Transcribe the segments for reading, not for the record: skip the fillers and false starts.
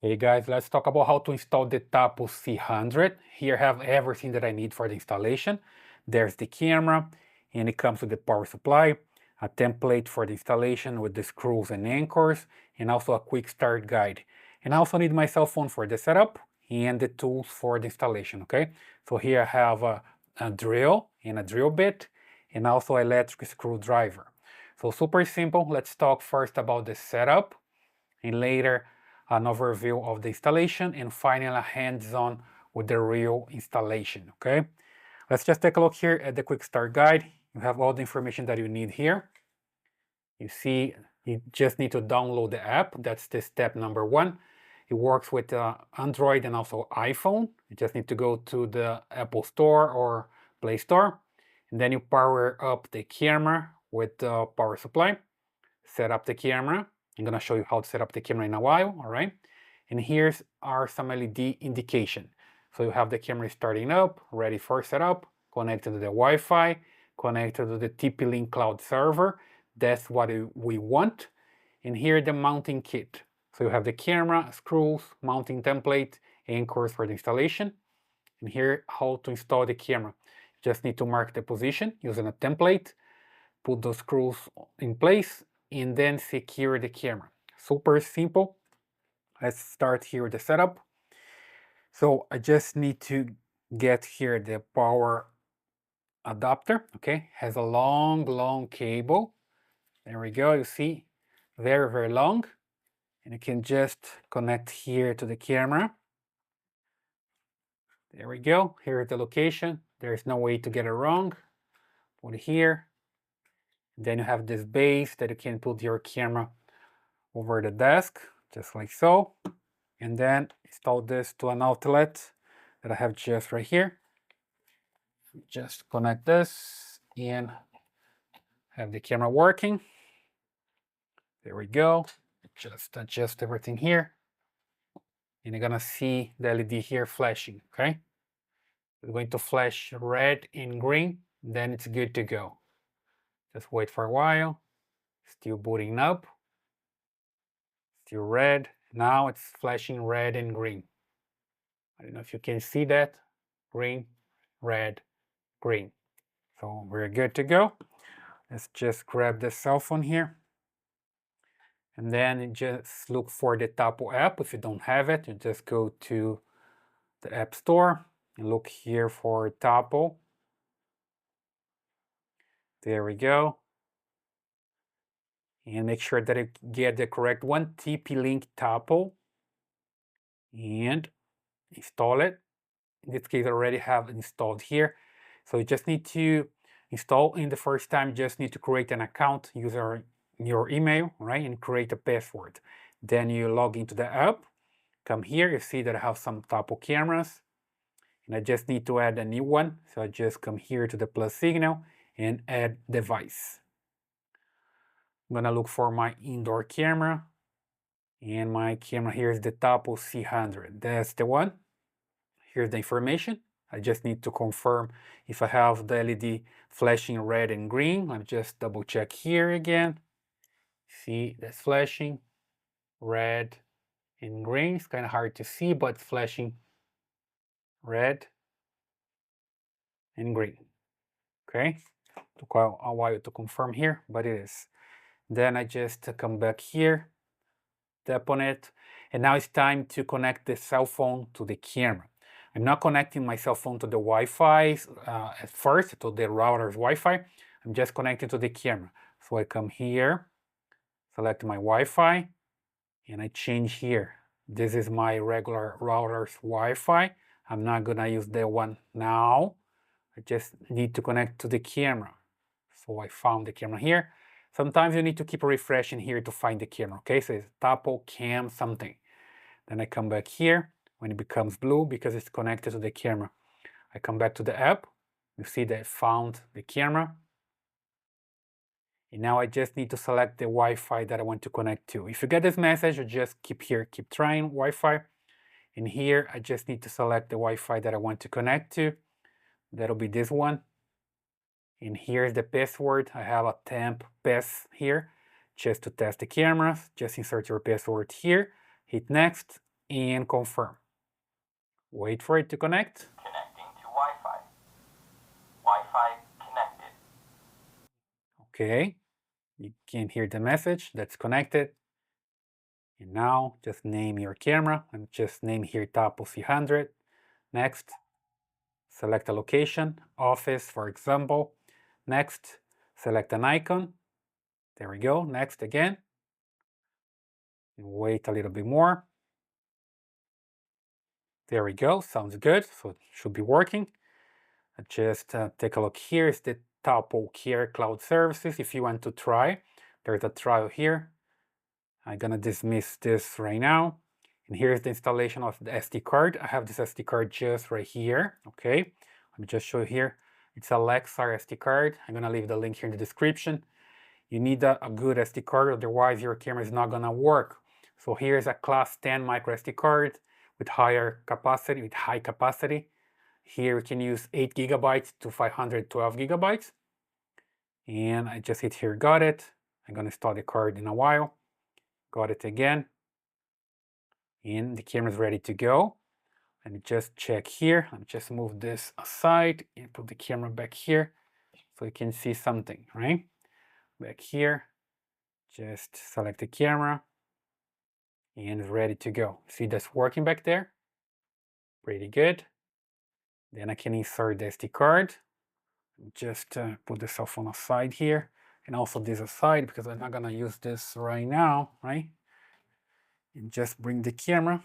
Hey guys, let's talk about how to install the Tapo C100. Here I have everything that I need for the installation. There's the camera, and it comes with the power supply, a template for the installation with the screws and anchors, and also a quick start guide. And I also need my cell phone for the setup and the tools for the installation, okay? So here I have a drill and a drill bit, and also electric screwdriver. So super simple. Let's talk first about the setup, and later an overview of the installation, and finally a hands-on with the real installation, okay? Let's just take a look here at the quick start guide. You have all the information that you need here. You see, you just need to download the app. That's the step number one. It works with Android and also iPhone. You just need to go to the Apple Store or Play Store, and then you power up the camera with the power supply. Set up the camera. I'm gonna show you how to set up the camera in a while, all right? And here's are some LED indication. So you have the camera starting up, ready for setup, connected to the Wi-Fi, connected to the TP-Link cloud server. That's what we want. And here the mounting kit. So you have the camera, screws, mounting template, anchors for the installation. And here how to install the camera. You just need to mark the position using a template, put those screws in place, and then secure the camera. Super simple. Let's start here with the setup. So I just need to get here the power adapter, okay? Has a long cable. There we go, you see, very long. And you can just connect here to the camera. There we go, here's the location. There's no way to get it wrong. Put it here. Then you have this base that you can put your camera over the desk, just like so. And then install this to an outlet that I have just right here. Just connect this and have the camera working. There we go. Just adjust everything here. And you're gonna see the LED here flashing, okay? It's going to flash red and green, then it's good to go. Just wait for a while. Still booting up. Still red. Now it's flashing red and green. I don't know if you can see that. Green, red, green. So we're good to go. Let's just grab the cell phone here. And then just look for the Tapo app. If you don't have it, you just go to the App Store and look here for Tapo. There we go. And make sure that you get the correct one, TP-Link Tapo, and install it. In this case, I already have installed here. So you just need to install in the first time, you just need to create an account, user your email, right, and create a password. Then you log into the app, come here, you see that I have some Tapo cameras, and I just need to add a new one. So I just come here to the plus signal and add device. I'm gonna look for my indoor camera, and my camera here is the Tapo C100. That's the one. Here's the information. I just need to confirm if I have the LED flashing red and green. Let me just double check here again. See, that's flashing red and green. It's kind of hard to see, but it's flashing red and green. Okay, took a while to confirm here, but it is. Then I just come back here, tap on it, and now it's time to connect the cell phone to the camera. I'm not connecting my cell phone to the Wi-Fi at first, to the router's Wi-Fi. I'm just connecting to the camera. So I come here, select my Wi-Fi, and I change here. This is my regular router's Wi-Fi. I'm not gonna use that one now. I just need to connect to the camera. So I found the camera here. Sometimes you need to keep refreshing here to find the camera, okay? So it's Tapo Cam something. Then I come back here when it becomes blue because it's connected to the camera. I come back to the app. You see that I found the camera. And now I just need to select the Wi-Fi that I want to connect to. If you get this message, you just keep here, keep trying Wi-Fi. And here I just need to select the Wi-Fi that I want to connect to. That'll be this one. And here's the password. I have a temp pass here just to test the cameras. Just insert your password here, hit next, and confirm. Wait for it to connect. Connecting to Wi-Fi. Wi-Fi connected. Okay, you can hear the message that's connected. And now just name your camera and just name here Tapo C100. Next, select a location, office for example. Next, select an icon. There we go. Next again. And wait a little bit more. There we go. Sounds good. So it should be working. Just take a look here. It's the Tapo Care Cloud Services. If you want to try, there's a trial here. I'm gonna dismiss this right now. And here's the installation of the SD card. I have this SD card just right here. Okay, let me just show you here. It's a Lexar SD card. I'm gonna leave the link here in the description. You need a good SD card, otherwise your camera is not gonna work. So here's a class 10 micro SD card with higher capacity, with high capacity. Here we can use 8 gigabytes to 512 gigabytes. And I just hit here, got it. I'm gonna install the card in a while. Got it again. And the camera is ready to go. Let me just check here. Let me just move this aside and put the camera back here so you can see something, right? Back here, just select the camera and it's ready to go. See that's working back there? Pretty good. Then I can insert the SD card. Just put the cell phone aside here and also this aside because I'm not gonna use this right now, right? And just bring the camera.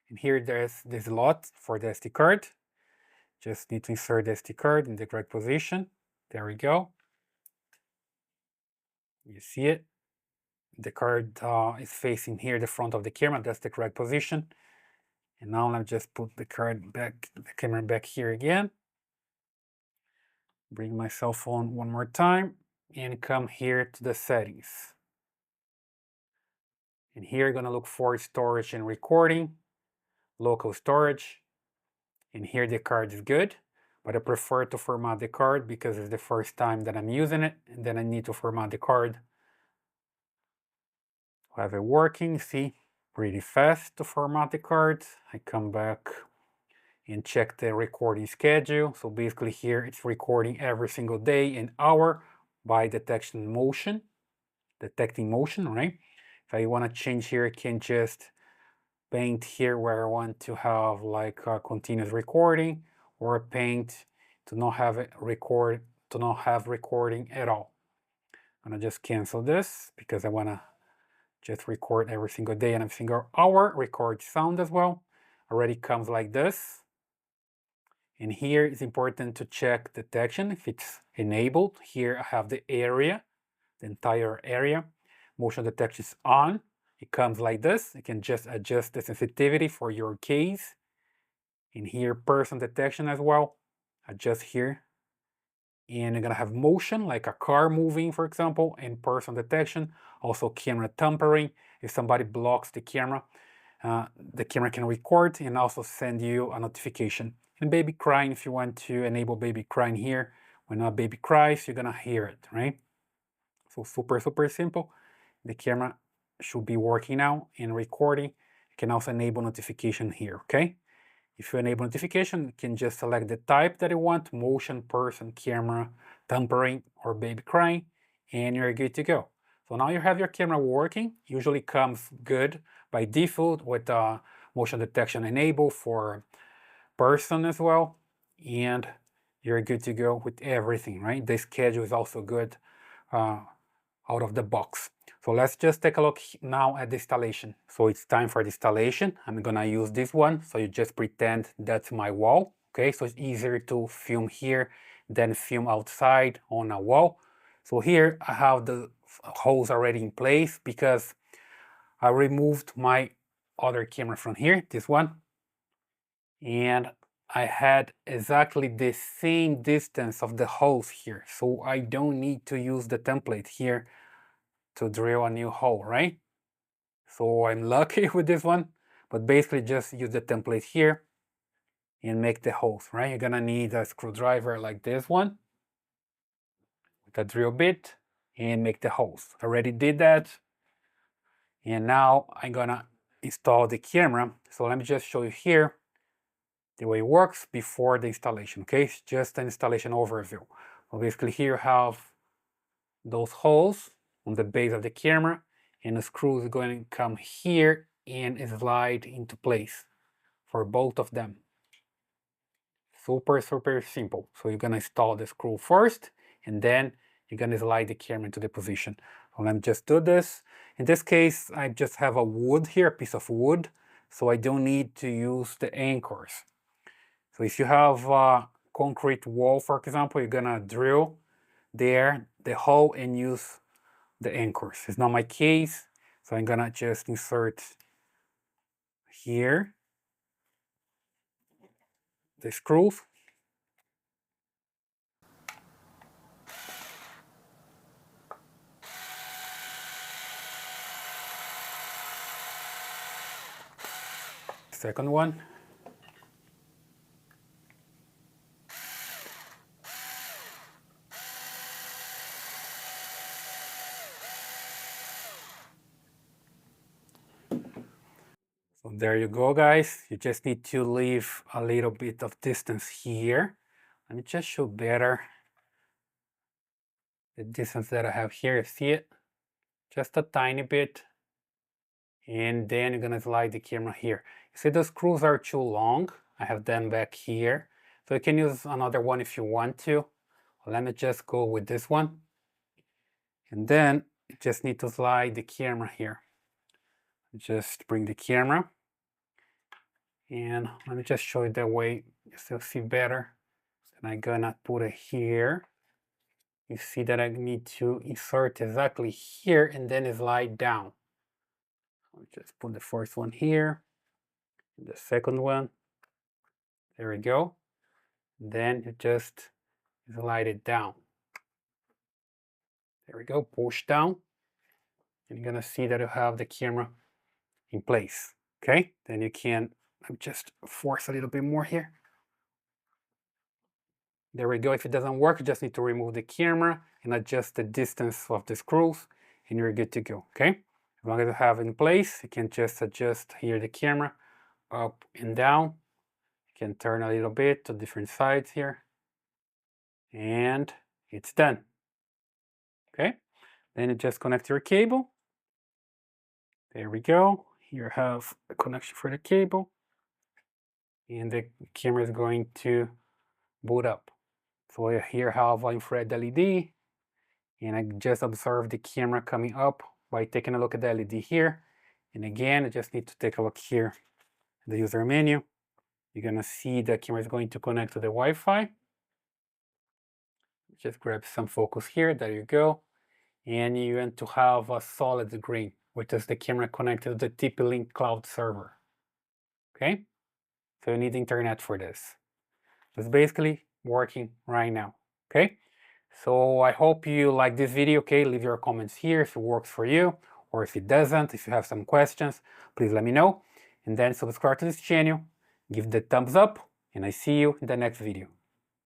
And here there's this slot for the SD card. Just need to insert the SD card in the correct position. There we go. You see it. The card is facing here, the front of the camera. That's the correct position. And now I'll just put the card back, the camera back here again. Bring my cell phone one more time and come here to the settings. And here you're gonna look for storage and recording, local storage. And here the card is good, but I prefer to format the card because it's the first time that I'm using it, and then I need to format the card. Have it working, see, pretty fast to format the card. I come back and check the recording schedule. So basically here it's recording every single day and hour by detecting motion, right? If I want to change here, I can just paint here where I want to have like a continuous recording, or paint to not have it record, to not have recording at all. I'm gonna just cancel this because I want to just record every single day and every single hour. Record sound as well. Already comes like this. And here it's important to check detection if it's enabled. Here I have the area, the entire area. Motion detection is on. It comes like this. You can just adjust the sensitivity for your case. And here person detection as well. Adjust here. And you're gonna have motion like a car moving, for example, and person detection. Also camera tampering. If somebody blocks the camera can record and also send you a notification. And baby crying, if you want to enable baby crying here, when a baby cries, you're gonna hear it, right? So super simple. The camera should be working now and recording. You can also enable notification here, okay? If you enable notification, you can just select the type that you want, motion, person, camera, tampering, or baby crying, and you're good to go. So now you have your camera working. Usually comes good by default with motion detection enabled for person as well, and you're good to go with everything, right? The schedule is also good out of the box. So let's just take a look now at the installation. So it's time for the installation. I'm gonna use this one. So you just pretend that's my wall. Okay, so it's easier to film here than film outside on a wall. So here I have the holes already in place because I removed my other camera from here, this one. And I had exactly the same distance of the holes here. So I don't need to use the template here to drill a new hole, right? So I'm lucky with this one, but basically just use the template here and make the holes, right? You're gonna need a screwdriver like this one with a drill bit and make the holes. I already did that. And now I'm gonna install the camera. So let me just show you here the way it works before the installation. Okay, it's just an installation overview. So basically here you have those holes on the base of the camera, and the screw is going to come here and slide into place for both of them. Super simple. So you're gonna install the screw first, and then you're gonna slide the camera into the position. So let me just do this. In this case, I just have a wood here, a piece of wood, so I don't need to use the anchors. So if you have a concrete wall, for example, you're gonna drill there the hole and use the anchors. It's not my case, so I'm gonna just insert here the screws. Second one. So there you go, guys. You just need to leave a little bit of distance here. Let me just show better the distance that I have here. You see it? Just a tiny bit. And then you're gonna slide the camera here. You see the screws are too long. I have them back here. So you can use another one if you want to. Let me just go with this one. And then you just need to slide the camera here. Just bring the camera. And let me just show you the way you still see better. And I'm gonna put it here. You see that I need to insert exactly here and then slide down. I'll just put the first one here, the second one. There we go. Then you just slide it down. There we go, push down. And you're gonna see that you have the camera in place. Okay, then you can just force a little bit more here. There we go. If it doesn't work, you just need to remove the camera and adjust the distance of the screws and you're good to go, okay? As long as you have it in place, you can just adjust here the camera up and down. You can turn a little bit to different sides here. And it's done, okay? Then you just connect your cable. There we go. Here I have a connection for the cable. And the camera is going to boot up. So here I have an infrared LED, and I just observed the camera coming up by taking a look at the LED here. And again, I just need to take a look here at the user menu. You're gonna see the camera is going to connect to the Wi-Fi. Just grab some focus here, there you go. And you want to have a solid green, which is the camera connected to the TP-Link cloud server. Okay, so you need the internet for this. It's basically working right now, okay? So I hope you like this video, okay? Leave your comments here if it works for you, or if it doesn't. If you have some questions, please let me know. And then subscribe to this channel, give the thumbs up, and I see you in the next video.